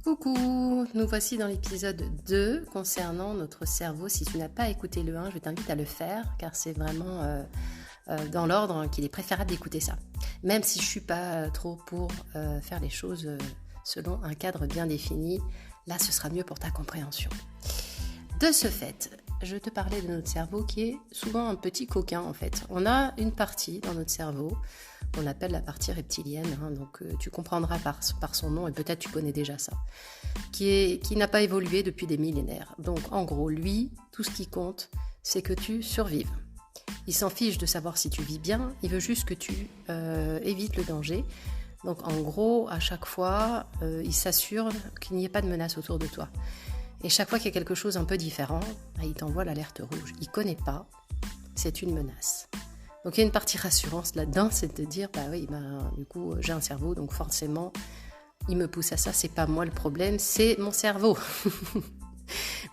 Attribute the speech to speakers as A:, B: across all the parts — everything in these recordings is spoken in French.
A: Coucou, nous voici dans l'épisode 2 concernant notre cerveau. Si tu n'as pas écouté le 1, je t'invite à le faire car c'est vraiment dans l'ordre qu'il est préférable d'écouter ça. Même si je ne suis pas trop pour faire les choses selon un cadre bien défini, là ce sera mieux pour ta compréhension. De ce fait, je te parlais de notre cerveau qui est souvent un petit coquin en fait. On a une partie dans notre cerveau qu'on appelle la partie reptilienne, donc tu comprendras par son nom et peut-être tu connais déjà ça, qui n'a pas évolué depuis des millénaires. Donc en gros, lui, tout ce qui compte, c'est que tu survives. Il s'en fiche de savoir si tu vis bien, il veut juste que tu évites le danger. Donc en gros, à chaque fois, il s'assure qu'il n'y ait pas de menace autour de toi. Et chaque fois qu'il y a quelque chose un peu différent, il t'envoie l'alerte rouge. Il ne connaît pas, c'est une menace. Donc il y a une partie rassurance là-dedans, c'est de dire, du coup j'ai un cerveau, donc forcément il me pousse à ça, c'est pas moi le problème, c'est mon cerveau.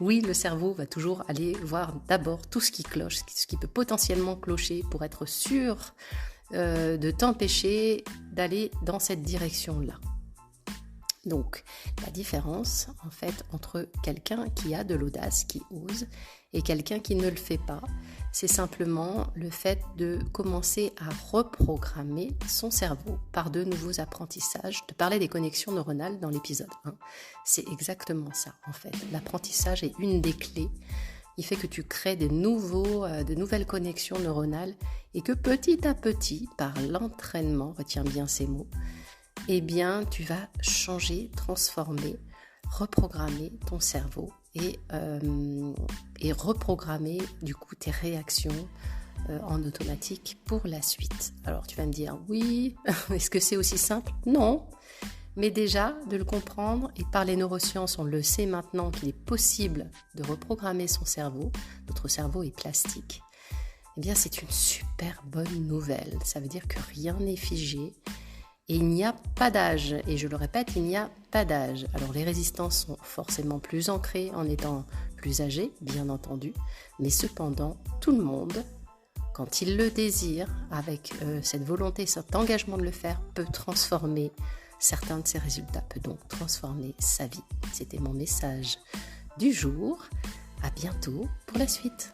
A: Oui, le cerveau va toujours aller voir d'abord tout ce qui cloche, ce qui peut potentiellement clocher pour être sûr de t'empêcher d'aller dans cette direction-là. Donc, la différence, en fait, entre quelqu'un qui a de l'audace, qui ose, et quelqu'un qui ne le fait pas, c'est simplement le fait de commencer à reprogrammer son cerveau par de nouveaux apprentissages. Je te parlais des connexions neuronales dans l'épisode 1. C'est exactement ça, en fait. L'apprentissage est une des clés. Il fait que tu crées de nouvelles connexions neuronales et que petit à petit, par l'entraînement, retiens bien ces mots, eh bien, tu vas changer, transformer, reprogrammer ton cerveau et reprogrammer du coup tes réactions en automatique pour la suite. Alors, tu vas me dire, oui, est-ce que c'est aussi simple ? Non, mais déjà, de le comprendre, et par les neurosciences, on le sait maintenant qu'il est possible de reprogrammer son cerveau. Notre cerveau est plastique. Eh bien, c'est une super bonne nouvelle. Ça veut dire que rien n'est figé. Et il n'y a pas d'âge, et je le répète, il n'y a pas d'âge. Alors les résistances sont forcément plus ancrées en étant plus âgés, bien entendu, mais cependant, tout le monde, quand il le désire, avec cette volonté, cet engagement de le faire, peut transformer certains de ses résultats, peut donc transformer sa vie. C'était mon message du jour. À bientôt pour la suite.